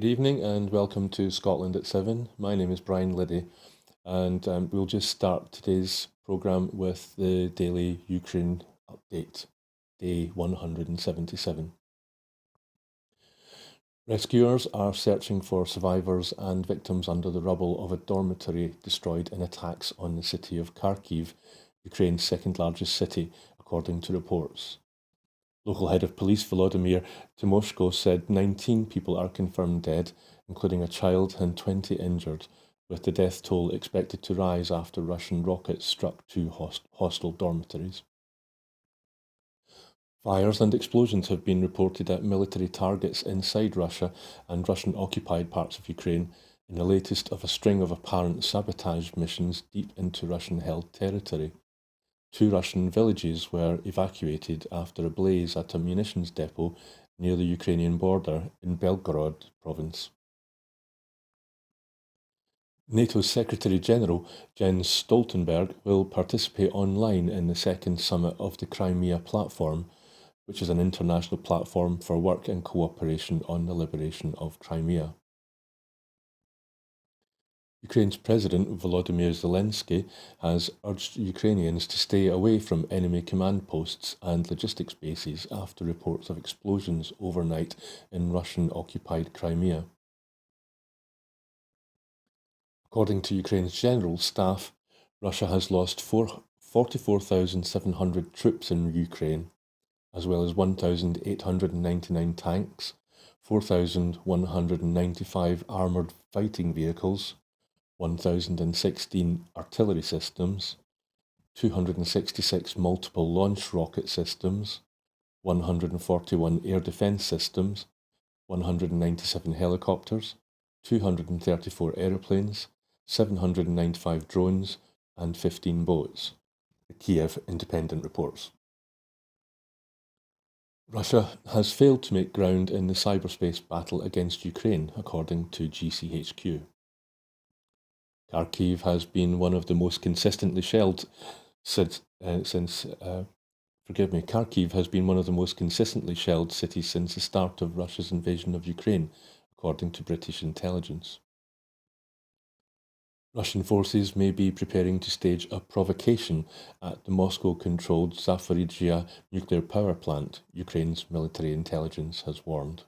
Good evening and welcome to Scotland at 7. My name is Brian Liddy, and we'll just start today's programme with the daily Ukraine update, day 177. Rescuers are searching for survivors and victims under the rubble of a dormitory destroyed in attacks on the city of Kharkiv, Ukraine's second largest city, according to reports. Local head of police Volodymyr Tymoshko said 19 people are confirmed dead, including a child and 20 injured, with the death toll expected to rise after Russian rockets struck two hostel dormitories. Fires and explosions have been reported at military targets inside Russia and Russian-occupied parts of Ukraine, in the latest of a string of apparent sabotage missions deep into Russian-held territory. Two Russian villages were evacuated after a blaze at a munitions depot near the Ukrainian border in Belgorod province. NATO's Secretary-General Jens Stoltenberg will participate online in the second summit of the Crimea Platform, which is an international platform for work and cooperation on the liberation of Crimea. Ukraine's President Volodymyr Zelensky has urged Ukrainians to stay away from enemy command posts and logistics bases after reports of explosions overnight in Russian-occupied Crimea. According to Ukraine's General Staff, Russia has lost 44,700 troops in Ukraine, as well as 1,899 tanks, 4,195 armoured fighting vehicles, 1,016 artillery systems, 266 multiple launch rocket systems, 141 air defence systems, 197 helicopters, 234 aeroplanes, 795 drones, and 15 boats, the Kiev Independent reports. Russia has failed to make ground in the cyberspace battle against Ukraine, according to GCHQ. Kharkiv has been one of the most consistently shelled Kharkiv has been one of the most consistently shelled cities since the start of Russia's invasion of Ukraine, according to British intelligence. Russian forces may be preparing to stage a provocation at the Moscow-controlled Zaporizhzhia nuclear power plant, Ukraine's military intelligence has warned.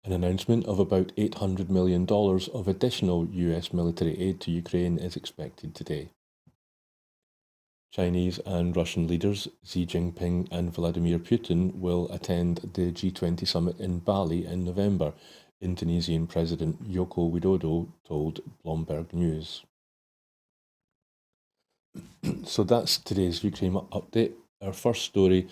An announcement of about $800 million of additional US military aid to Ukraine is expected today. Chinese and Russian leaders Xi Jinping and Vladimir Putin will attend the G20 summit in Bali in November, Indonesian President Joko Widodo told Bloomberg News. So that's today's Ukraine update. Our first story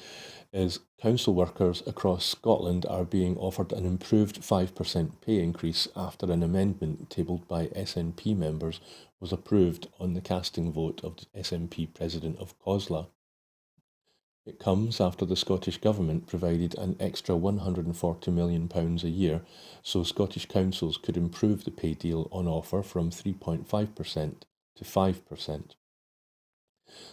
is council workers across Scotland are being offered an improved 5% pay increase after an amendment tabled by SNP members was approved on the casting vote of the SNP president of COSLA. It comes after the Scottish Government provided an extra £140 million a year so Scottish councils could improve the pay deal on offer from 3.5% to 5%.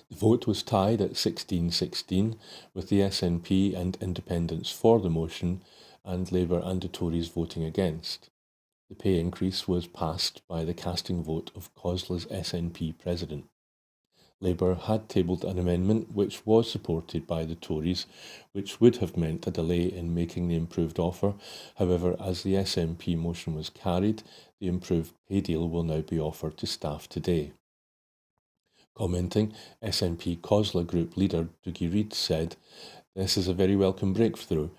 The vote was tied at 16-16, with the SNP and Independents for the motion and Labour and the Tories voting against. The pay increase was passed by the casting vote of COSLA's SNP president. Labour had tabled an amendment which was supported by the Tories, which would have meant a delay in making the improved offer. However, as the SNP motion was carried, the improved pay deal will now be offered to staff today. Commenting, SNP COSLA Group leader Dougie Reid said, "This is a very welcome breakthrough.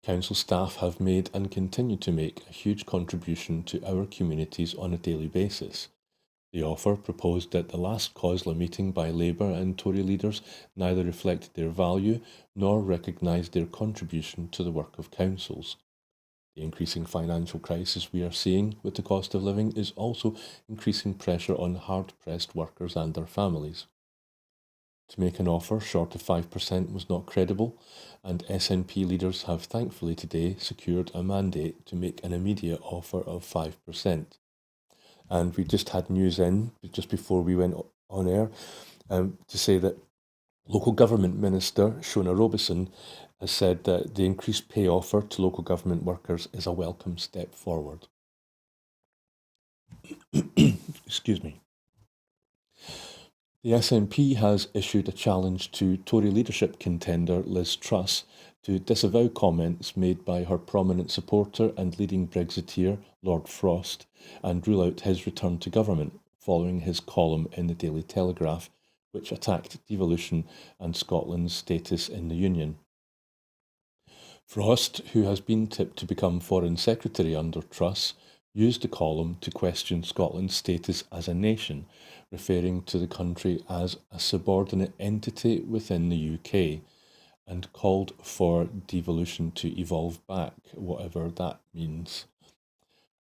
Council staff have made and continue to make a huge contribution to our communities on a daily basis. The offer proposed at the last COSLA meeting by Labour and Tory leaders neither reflected their value nor recognised their contribution to the work of councils. The increasing financial crisis we are seeing with the cost of living is also increasing pressure on hard-pressed workers and their families. To make an offer short of 5% was not credible, and SNP leaders have thankfully today secured a mandate to make an immediate offer of 5%. And we just had news in, just before we went on air, to say that Local Government Minister Shona Robeson has said that the increased pay offer to local government workers is a welcome step forward. Excuse me. The SNP has issued a challenge to Tory leadership contender Liz Truss to disavow comments made by her prominent supporter and leading Brexiteer Lord Frost and rule out his return to government following his column in the Daily Telegraph, which attacked devolution and Scotland's status in the Union. Frost, who has been tipped to become Foreign Secretary under Truss, used the column to question Scotland's status as a nation, referring to the country as a subordinate entity within the UK, and called for devolution to evolve back, whatever that means.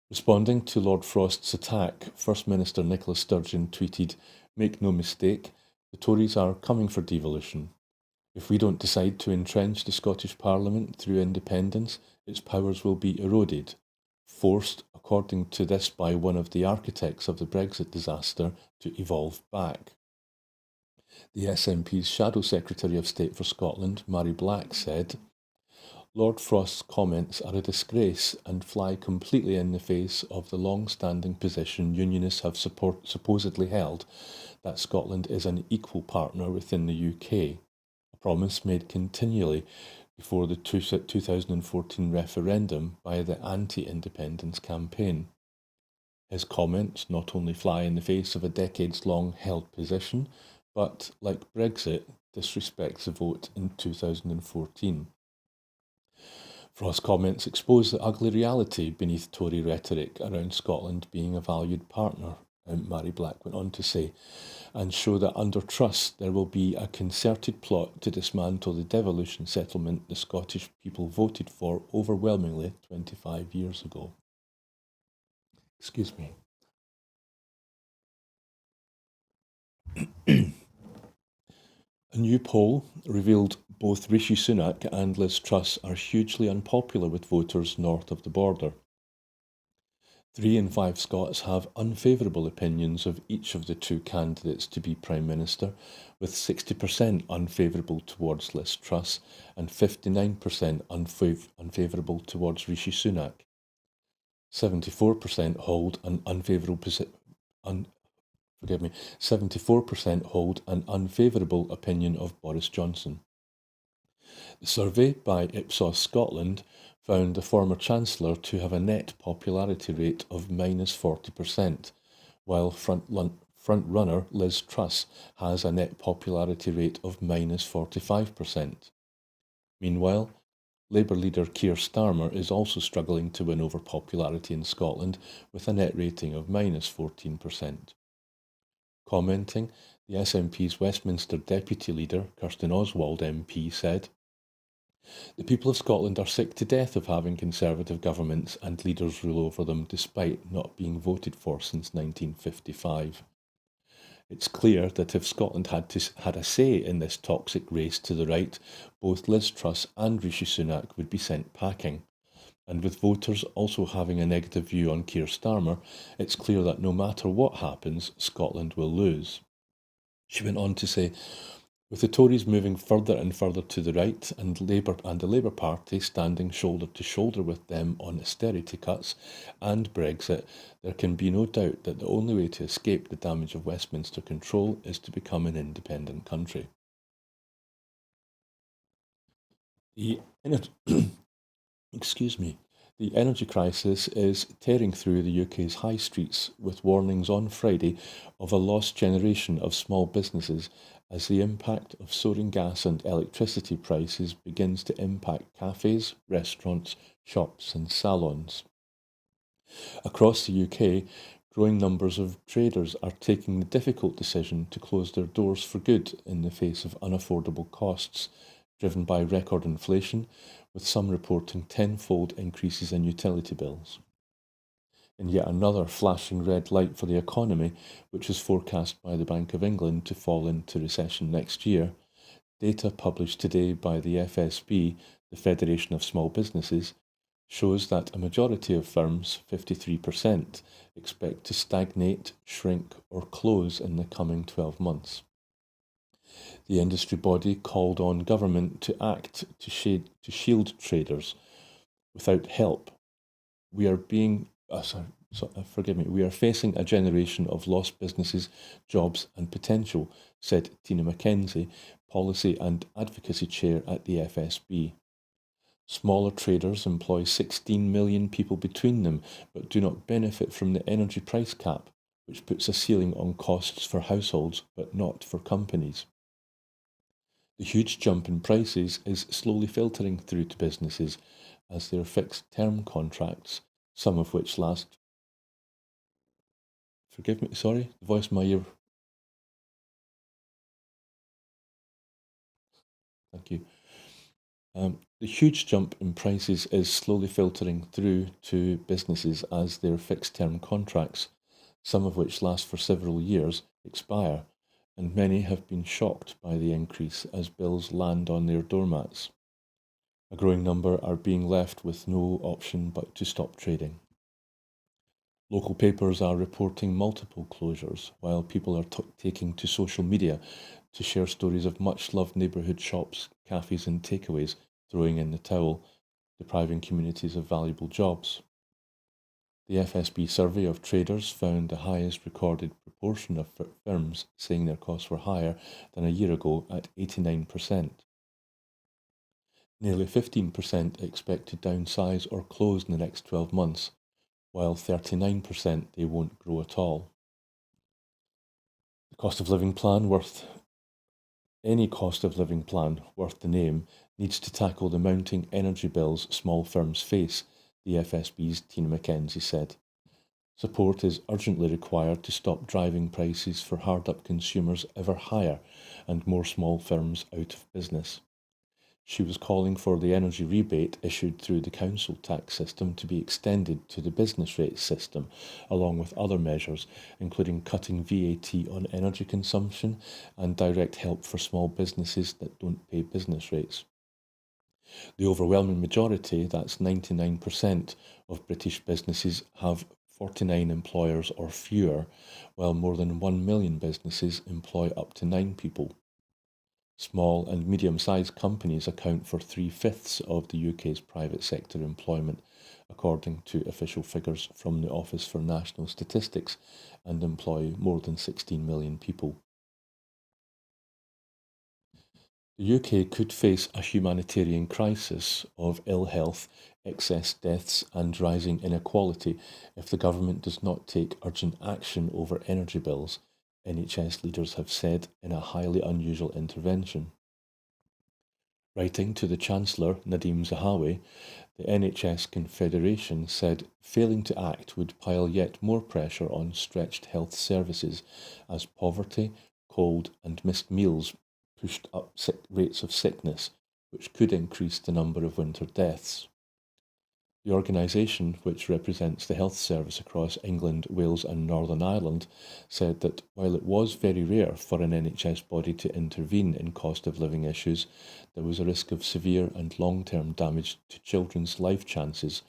Responding to Lord Frost's attack, First Minister Nicola Sturgeon tweeted, "Make no mistake, the Tories are coming for devolution. If we don't decide to entrench the Scottish Parliament through independence, its powers will be eroded, forced, according to this by one of the architects of the Brexit disaster, to evolve back." The SNP's Shadow Secretary of State for Scotland, Mary Black, said, "Lord Frost's comments are a disgrace and fly completely in the face of the long-standing position Unionists have supposedly held that Scotland is an equal partner within the UK. Promise made continually before the 2014 referendum by the anti-independence campaign. His comments not only fly in the face of a decades-long held position, but, like Brexit, disrespects the vote in 2014. Frost's comments expose the ugly reality beneath Tory rhetoric around Scotland being a valued partner, Mary Black went on to say, and show that under Truss there will be a concerted plot to dismantle the devolution settlement the Scottish people voted for overwhelmingly 25 years ago. Excuse me. A new poll revealed both Rishi Sunak and Liz Truss are hugely unpopular with voters north of the border. 3 in 5 Scots have unfavourable opinions of each of the two candidates to be Prime Minister, with 60% unfavourable towards Liz Truss and 59% unfavourable towards Rishi Sunak. 74% hold an unfavourable 74% hold an unfavourable opinion of Boris Johnson. The survey by Ipsos Scotland found the former Chancellor to have a net popularity rate of -40%, while front-runner Liz Truss has a net popularity rate of -45%. Meanwhile, Labour leader Keir Starmer is also struggling to win over popularity in Scotland with a net rating of -14%. Commenting, the SNP's Westminster Deputy Leader, Kirsten Oswald MP, said, "The people of Scotland are sick to death of having Conservative governments and leaders rule over them despite not being voted for since 1955. It's clear that if Scotland had a say in this toxic race to the right, both Liz Truss and Rishi Sunak would be sent packing. And with voters also having a negative view on Keir Starmer, it's clear that no matter what happens, Scotland will lose." She went on to say, "With the Tories moving further and further to the right and the Labour Party standing shoulder to shoulder with them on austerity cuts and Brexit, there can be no doubt that the only way to escape the damage of Westminster control is to become an independent country." The Excuse me. The energy crisis is tearing through the UK's high streets, with warnings on Friday of a lost generation of small businesses as the impact of soaring gas and electricity prices begins to impact cafes, restaurants, shops and salons. Across the UK, growing numbers of traders are taking the difficult decision to close their doors for good in the face of unaffordable costs, driven by record inflation, with some reporting tenfold increases in utility bills. In yet another flashing red light for the economy, which is forecast by the Bank of England to fall into recession next year, data published today by the FSB, the Federation of Small Businesses, shows that a majority of firms, 53%, expect to stagnate, shrink or close in the coming 12 months. The industry body called on government to act to shield traders. Without help, we are being, forgive me, we are facing a generation of lost businesses, jobs, and potential, said Tina Mackenzie, Policy and Advocacy Chair at the FSB. Smaller traders employ 16 million people between them, but do not benefit from the energy price cap, which puts a ceiling on costs for households, but not for companies. The huge jump in prices is slowly filtering through to businesses as their fixed term contracts, some of which last, forgive me, sorry, the voice in my ear, thank you. The huge jump in prices is slowly filtering through to businesses as their fixed term contracts, some of which last for several years, expire, and many have been shocked by the increase as bills land on their doormats. A growing number are being left with no option but to stop trading. Local papers are reporting multiple closures, while people are taking to social media to share stories of much-loved neighbourhood shops, cafes and takeaways throwing in the towel, depriving communities of valuable jobs. The FSB survey of traders found the highest recorded proportion of firms saying their costs were higher than a year ago at 89%. Nearly 15% expect to downsize or close in the next 12 months, while 39% they won't grow at all. The cost of living plan any cost of living plan worth the name needs to tackle the mounting energy bills small firms face, the FSB's Tina Mackenzie said. Support is urgently required to stop driving prices for hard-up consumers ever higher and more small firms out of business. She was calling for the energy rebate issued through the council tax system to be extended to the business rates system, along with other measures, including cutting VAT on energy consumption and direct help for small businesses that don't pay business rates. The overwhelming majority, that's 99% of British businesses, have 49 employers or fewer, while more than 1 million businesses employ up to 9 people. Small and medium-sized companies account for 3/5 of the UK's private sector employment, according to official figures from the Office for National Statistics, and employ more than 16 million people. The UK could face a humanitarian crisis of ill health, excess deaths and rising inequality if the government does not take urgent action over energy bills, NHS leaders have said in a highly unusual intervention. Writing to the Chancellor, Nadeem Zahawi, the NHS Confederation said failing to act would pile yet more pressure on stretched health services as poverty, cold and missed meals pushed up rates of sickness, which could increase the number of winter deaths. The organisation, which represents the health service across England, Wales and Northern Ireland, said that while it was very rare for an NHS body to intervene in cost of living issues, there was a risk of severe and long-term damage to children's life chances,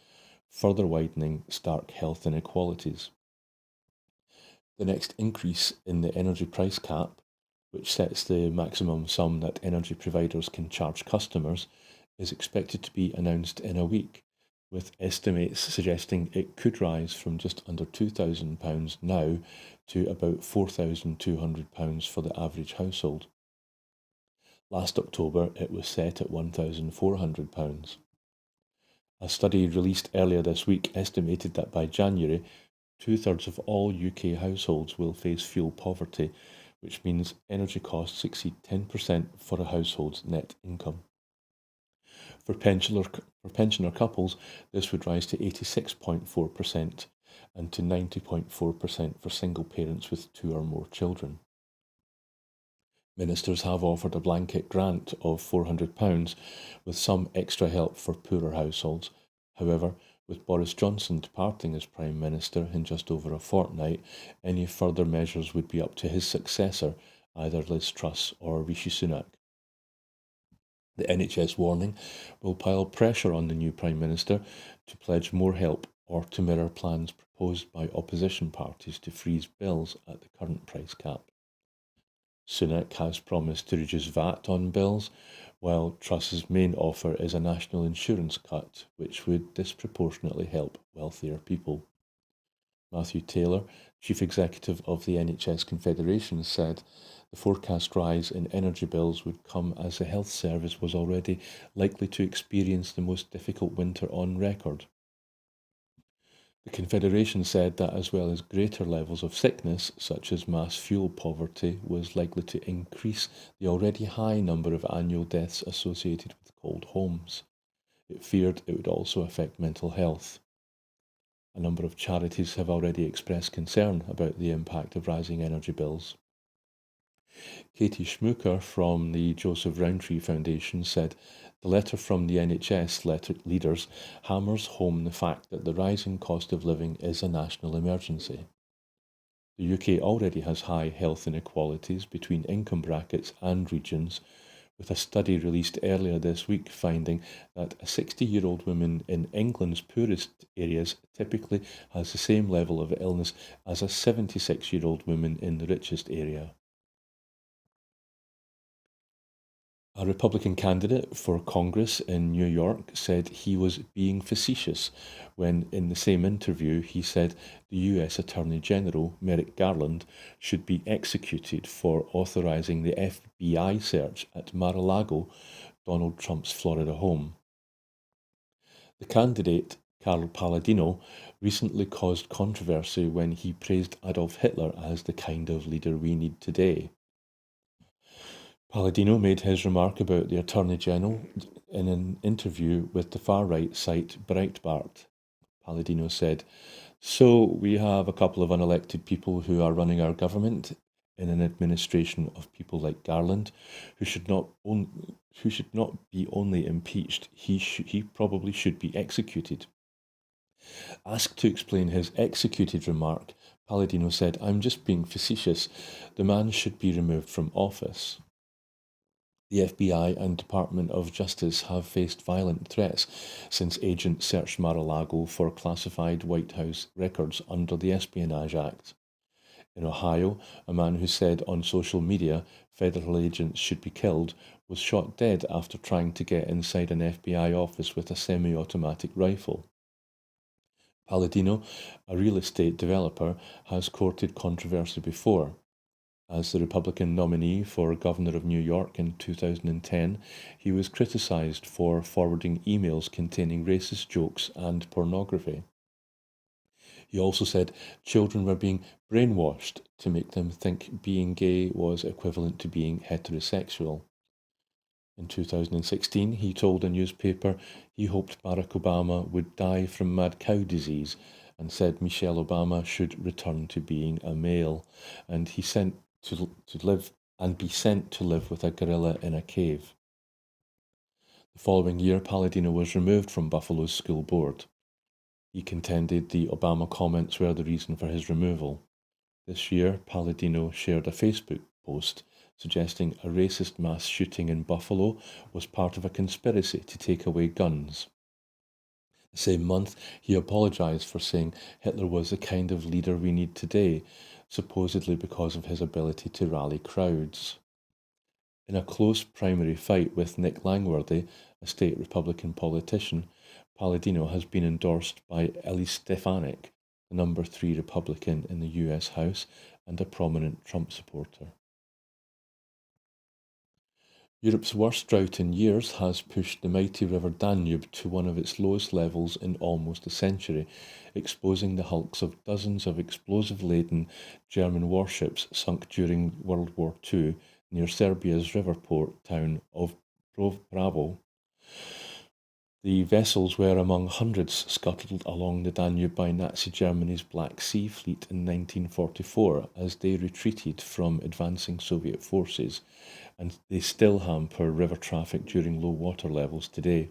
further widening stark health inequalities. The next increase in the energy price cap, which sets the maximum sum that energy providers can charge customers, is expected to be announced in a week, with estimates suggesting it could rise from just under £2,000 now to about £4,200 for the average household. Last October, it was set at £1,400. A study released earlier this week estimated that by January, 2/3 of all UK households will face fuel poverty, which means energy costs exceed 10% for a household's net income. For pensioner couples, this would rise to 86.4% and to 90.4% for single parents with 2 or more children. Ministers have offered a blanket grant of £400 with some extra help for poorer households. However, with Boris Johnson departing as Prime Minister in just over a fortnight, any further measures would be up to his successor, either Liz Truss or Rishi Sunak. The NHS warning will pile pressure on the new Prime Minister to pledge more help or to mirror plans proposed by opposition parties to freeze bills at the current price cap. Sunak has promised to reduce VAT on bills, while Truss's main offer is a national insurance cut, which would disproportionately help wealthier people. Matthew Taylor, Chief Executive of the NHS Confederation, said the forecast rise in energy bills would come as the health service was already likely to experience the most difficult winter on record. The Confederation said that as well as greater levels of sickness, such as mass fuel poverty, was likely to increase the already high number of annual deaths associated with cold homes. It feared it would also affect mental health. A number of charities have already expressed concern about the impact of rising energy bills. Katie Schmucker from the Joseph Rowntree Foundation said the letter from the NHS leaders hammers home the fact that the rising cost of living is a national emergency. The UK already has high health inequalities between income brackets and regions, with a study released earlier this week finding that a 60-year-old woman in England's poorest areas typically has the same level of illness as a 76-year-old woman in the richest area. A Republican candidate for Congress in New York said he was being facetious when, in the same interview, he said the US Attorney General, Merrick Garland, should be executed for authorizing the FBI search at Mar-a-Lago, Donald Trump's Florida home. The candidate, Carl Palladino, recently caused controversy when he praised Adolf Hitler as the kind of leader we need today. Palladino made his remark about the Attorney General in an interview with the far-right site Breitbart. Palladino said, "So we have a couple of unelected people who are running our government in an administration of people like Garland, who should not be only impeached, he probably should be executed." Asked to explain his executed remark, Palladino said, "I'm just being facetious. The man should be removed from office." The FBI and Department of Justice have faced violent threats since agents searched Mar-a-Lago for classified White House records under the Espionage Act. In Ohio, a man who said on social media federal agents should be killed was shot dead after trying to get inside an FBI office with a semi-automatic rifle. Palladino, a real estate developer, has courted controversy before. As the Republican nominee for governor of New York in 2010, he was criticized for forwarding emails containing racist jokes and pornography. He also said children were being brainwashed to make them think being gay was equivalent to being heterosexual. In 2016, he told a newspaper he hoped Barack Obama would die from mad cow disease and said Michelle Obama should return to being a male, and he sent to live and be sent to live with a gorilla in a cave. The following year, Palladino was removed from Buffalo's school board. He contended the Obama comments were the reason for his removal. This year, Palladino shared a Facebook post suggesting a racist mass shooting in Buffalo was part of a conspiracy to take away guns. The same month, he apologized for saying Hitler was the kind of leader we need today, supposedly because of his ability to rally crowds. In a close primary fight with Nick Langworthy, a state Republican politician, Palladino has been endorsed by Elise Stefanik, the number 3 Republican in the US House and a prominent Trump supporter. Europe's worst drought in years has pushed the mighty river Danube to one of its lowest levels in almost a century, exposing the hulks of dozens of explosive-laden German warships sunk during World War II near Serbia's river port town of Bravo. The vessels were among hundreds scuttled along the Danube by Nazi Germany's Black Sea Fleet in 1944 as they retreated from advancing Soviet forces, and they still hamper river traffic during low water levels today.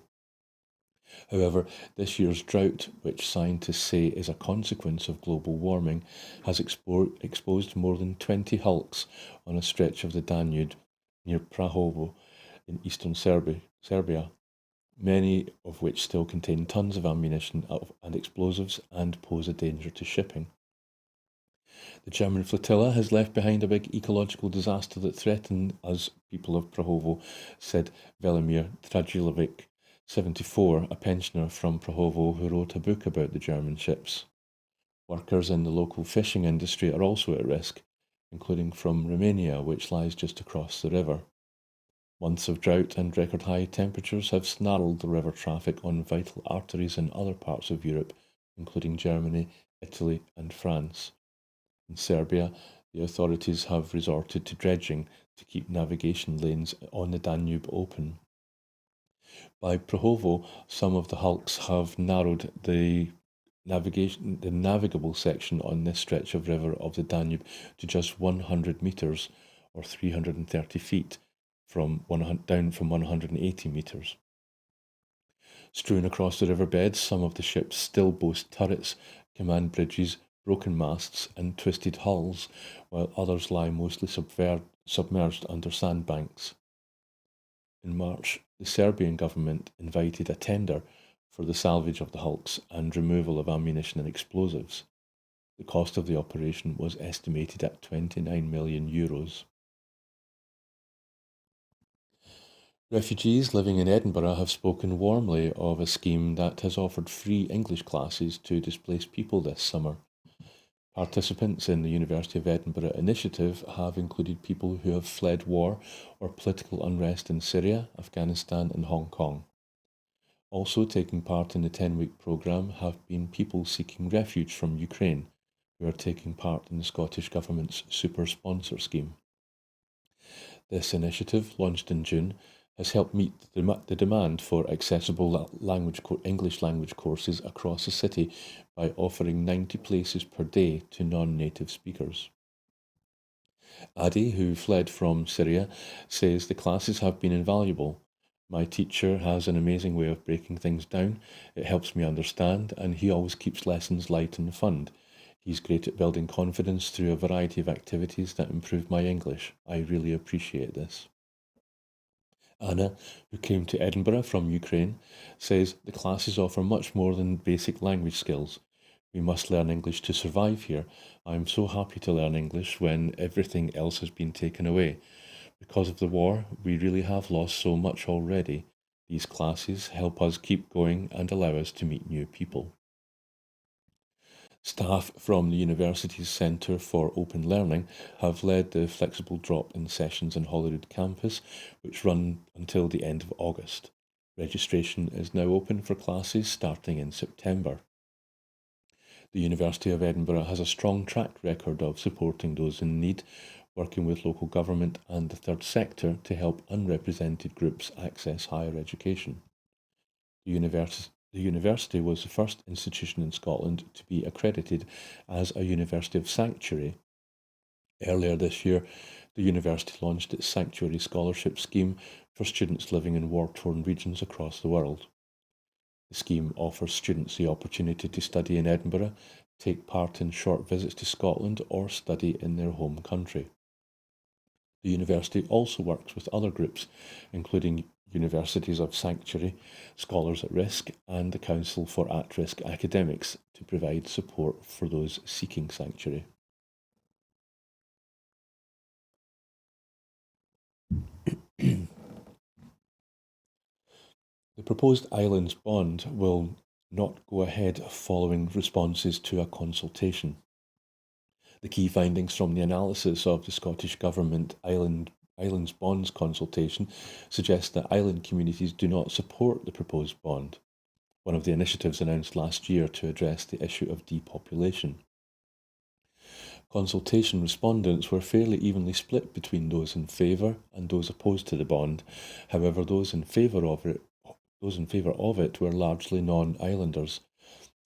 However, this year's drought, which scientists say is a consequence of global warming, has exposed more than 20 hulks on a stretch of the Danube near Prahovo in eastern Serbia, many of which still contain tons of ammunition and explosives and pose a danger to shipping. The German flotilla has left behind a big ecological disaster that threatened us, people of Prahovo, said Velimir Trajilovic, 74, a pensioner from Prahovo who wrote a book about the German ships. Workers in the local fishing industry are also at risk, including from Romania, which lies just across the river. Months of drought and record high temperatures have snarled the river traffic on vital arteries in other parts of Europe, including Germany, Italy, and France. In Serbia, the authorities have resorted to dredging to keep navigation lanes on the Danube open. By Prahovo, some of the hulks have narrowed the navigable section on this stretch of river of the Danube to just 100 metres or 330 feet down from 180 metres. Strewn across the riverbeds, some of the ships still boast turrets, command bridges, broken masts, and twisted hulls, while others lie mostly submerged under sandbanks. In March, the Serbian government invited a tender for the salvage of the hulks and removal of ammunition and explosives. The cost of the operation was estimated at €29 million. Refugees living in Edinburgh have spoken warmly of a scheme that has offered free English classes to displaced people this summer. Participants in the University of Edinburgh initiative have included people who have fled war or political unrest in Syria, Afghanistan, and Hong Kong. Also taking part in the 10-week programme have been people seeking refuge from Ukraine, who are taking part in the Scottish Government's Super Sponsor scheme. This initiative, launched in June, has helped meet the demand for accessible English language courses across the city by offering 90 places per day to non-native speakers. Adi, who fled from Syria, says the classes have been invaluable. My teacher has an amazing way of breaking things down. It helps me understand, and he always keeps lessons light and fun. He's great at building confidence through a variety of activities that improve my English. I really appreciate this. Anna, who came to Edinburgh from Ukraine, says the classes offer much more than basic language skills. We must learn English to survive here. I am so happy to learn English when everything else has been taken away. Because of the war, we really have lost so much already. These classes help us keep going and allow us to meet new people. Staff from the university's Centre for Open Learning have led the flexible drop-in sessions on Holyrood campus, which run until the end of August. Registration is now open for classes starting in September. The University of Edinburgh has a strong track record of supporting those in need, working with local government and the third sector to help unrepresented groups access higher education. The university was the first institution in Scotland to be accredited as a University of Sanctuary. Earlier this year, the university launched its Sanctuary Scholarship Scheme for students living in war-torn regions across the world. The scheme offers students the opportunity to study in Edinburgh, take part in short visits to Scotland, or study in their home country. The university also works with other groups, including Universities of Sanctuary, Scholars at Risk, and the Council for At-Risk Academics to provide support for those seeking sanctuary. The proposed Islands Bond will not go ahead following responses to a consultation. The key findings from the analysis of the Scottish Government Islands Bonds consultation suggest that island communities do not support the proposed bond, one of the initiatives announced last year to address the issue of depopulation. Consultation respondents were fairly evenly split between those in favour and those opposed to the bond. However, those in favour of it were largely non-islanders.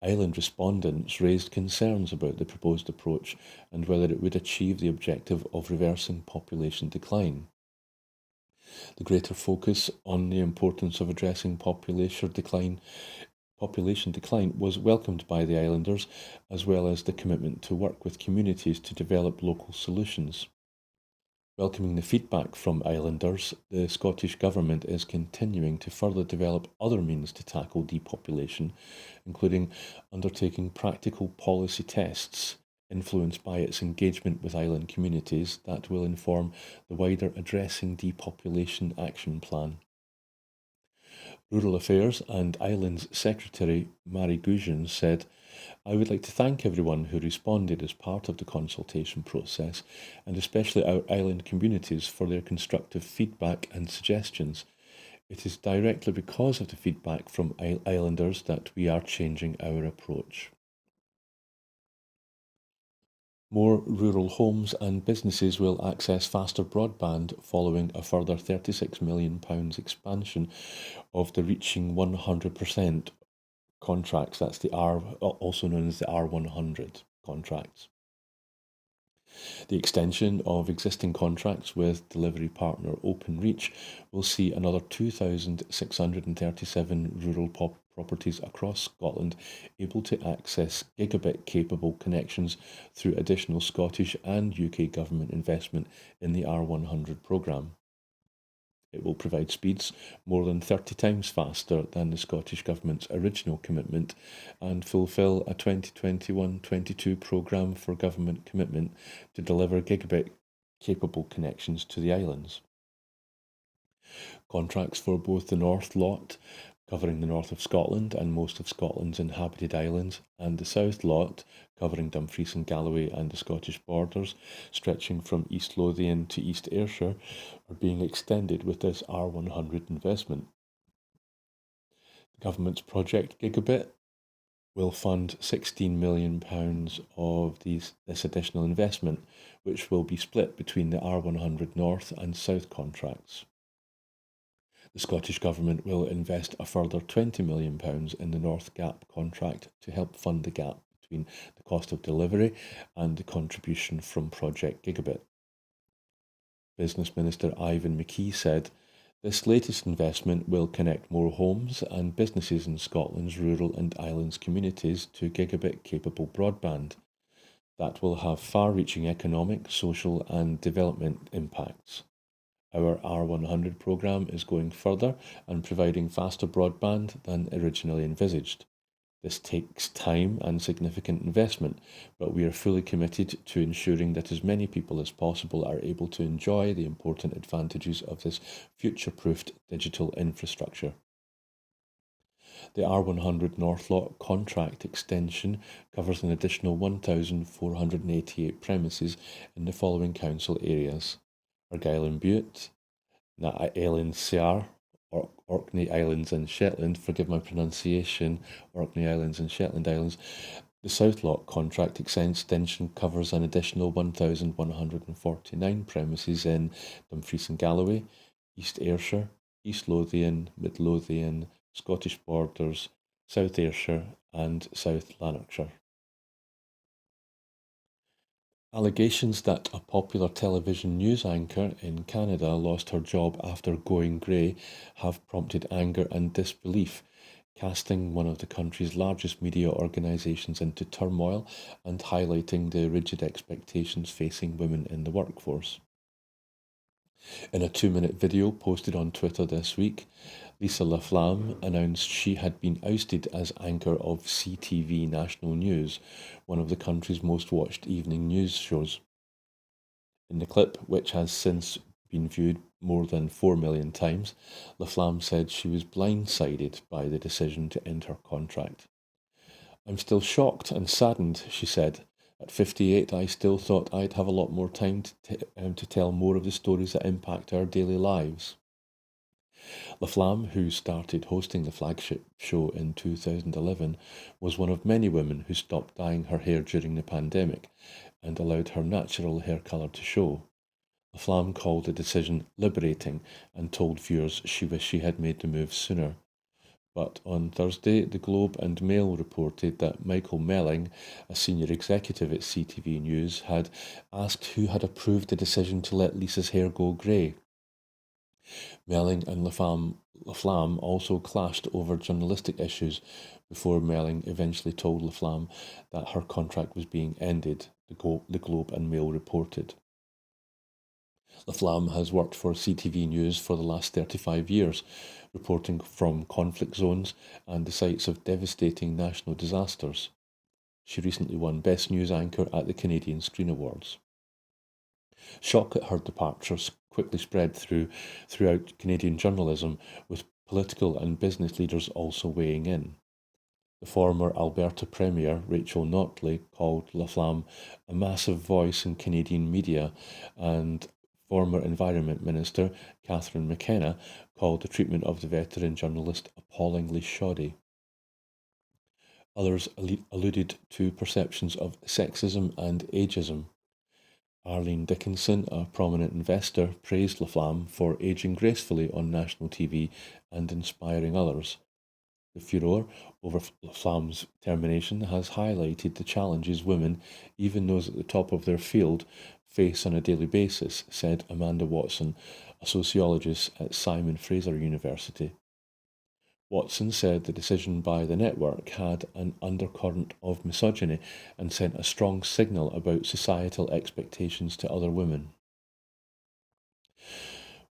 Island respondents raised concerns about the proposed approach and whether it would achieve the objective of reversing population decline. The greater focus on the importance of addressing population decline was welcomed by the islanders, as well as the commitment to work with communities to develop local solutions. Welcoming the feedback from islanders, the Scottish Government is continuing to further develop other means to tackle depopulation, including undertaking practical policy tests influenced by its engagement with island communities that will inform the wider Addressing Depopulation Action Plan. Rural Affairs and Islands Secretary Mary Gujan said, "I would like to thank everyone who responded as part of the consultation process, and especially our island communities for their constructive feedback and suggestions. It is directly because of the feedback from islanders that we are changing our approach." More rural homes and businesses will access faster broadband following a further £36 million expansion of the Reaching 100% contracts. That's the also known as the R100 contracts. The extension of existing contracts with delivery partner Openreach will see another 2,637 rural properties across Scotland able to access gigabit-capable connections through additional Scottish and UK government investment in the R100 programme. It will provide speeds more than 30 times faster than the Scottish Government's original commitment and fulfil a 2021-22 programme for government commitment to deliver gigabit-capable connections to the islands. Contracts for both the North Lot, covering the north of Scotland and most of Scotland's inhabited islands, and the South Lot, covering Dumfries and Galloway and the Scottish borders, stretching from East Lothian to East Ayrshire, are being extended with this R100 investment. The government's Project Gigabit will fund £16 million of this additional investment, which will be split between the R100 North and South contracts. The Scottish Government will invest a further £20 million in the North Gap contract to help fund the gap between the cost of delivery and the contribution from Project Gigabit. Business Minister Ivan McKee said, "This latest investment will connect more homes and businesses in Scotland's rural and islands communities to gigabit-capable broadband. That will have far-reaching economic, social and development impacts. Our R100 programme is going further and providing faster broadband than originally envisaged. This takes time and significant investment, but we are fully committed to ensuring that as many people as possible are able to enjoy the important advantages of this future-proofed digital infrastructure." The R100 North Lot contract extension covers an additional 1,488 premises in the following council areas: Argyll and Bute, Na Island Sear, Orkney Islands and Shetland, forgive my pronunciation, Orkney Islands and Shetland Islands. The South Lot contract extension covers an additional 1,149 premises in Dumfries and Galloway, East Ayrshire, East Lothian, Mid Lothian, Scottish Borders, South Ayrshire and South Lanarkshire. Allegations that a popular television news anchor in Canada lost her job after going grey have prompted anger and disbelief, casting one of the country's largest media organisations into turmoil and highlighting the rigid expectations facing women in the workforce. In a 2-minute video posted on Twitter this week, Lisa LaFlamme announced she had been ousted as anchor of CTV National News, one of the country's most watched evening news shows. In the clip, which has since been viewed more than 4 million times, LaFlamme said she was blindsided by the decision to end her contract. "I'm still shocked and saddened," she said. "At 58, I still thought I'd have a lot more time to tell more of the stories that impact our daily lives." LaFlamme, who started hosting the flagship show in 2011, was one of many women who stopped dyeing her hair during the pandemic and allowed her natural hair colour to show. LaFlamme called the decision liberating and told viewers she wished she had made the move sooner. But on Thursday, the Globe and Mail reported that Michael Melling, a senior executive at CTV News, had asked who had approved the decision to let Lisa's hair go grey. Melling and LaFlamme also clashed over journalistic issues before Melling eventually told LaFlamme that her contract was being ended, the Globe and Mail reported. LaFlamme has worked for CTV News for the last 35 years, reporting from conflict zones and the sites of devastating national disasters. She recently won Best News Anchor at the Canadian Screen Awards. Shock at her departure quickly spread throughout Canadian journalism, with political and business leaders also weighing in. The former Alberta Premier, Rachel Notley, called Laflamme a massive voice in Canadian media, and former Environment Minister Catherine McKenna called the treatment of the veteran journalist appallingly shoddy. Others alluded to perceptions of sexism and ageism. Arlene Dickinson, a prominent investor, praised Laflamme for aging gracefully on national TV and inspiring others. The furor over Laflamme's termination has highlighted the challenges women, even those at the top of their field, face on a daily basis, said Amanda Watson, a sociologist at Simon Fraser University. Watson said the decision by the network had an undercurrent of misogyny and sent a strong signal about societal expectations to other women.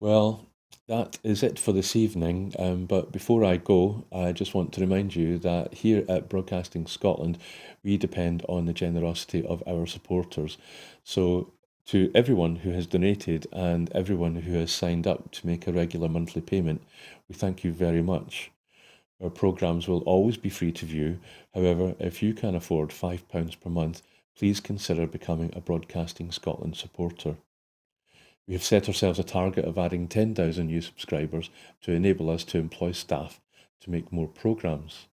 Well, that is it for this evening. But before I go, I just want to remind you that here at Broadcasting Scotland, we depend on the generosity of our supporters. So, to everyone who has donated and everyone who has signed up to make a regular monthly payment, we thank you very much. Our programmes will always be free to view. However, if you can afford £5 per month, please consider becoming a Broadcasting Scotland supporter. We have set ourselves a target of adding 10,000 new subscribers to enable us to employ staff to make more programmes.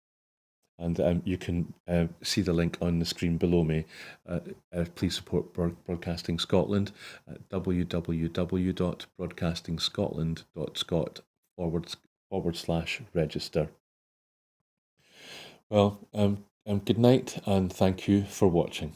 And you can see the link on the screen below me. Please support Broadcasting Scotland at www.broadcastingscotland.scot/register. Well, good night and thank you for watching.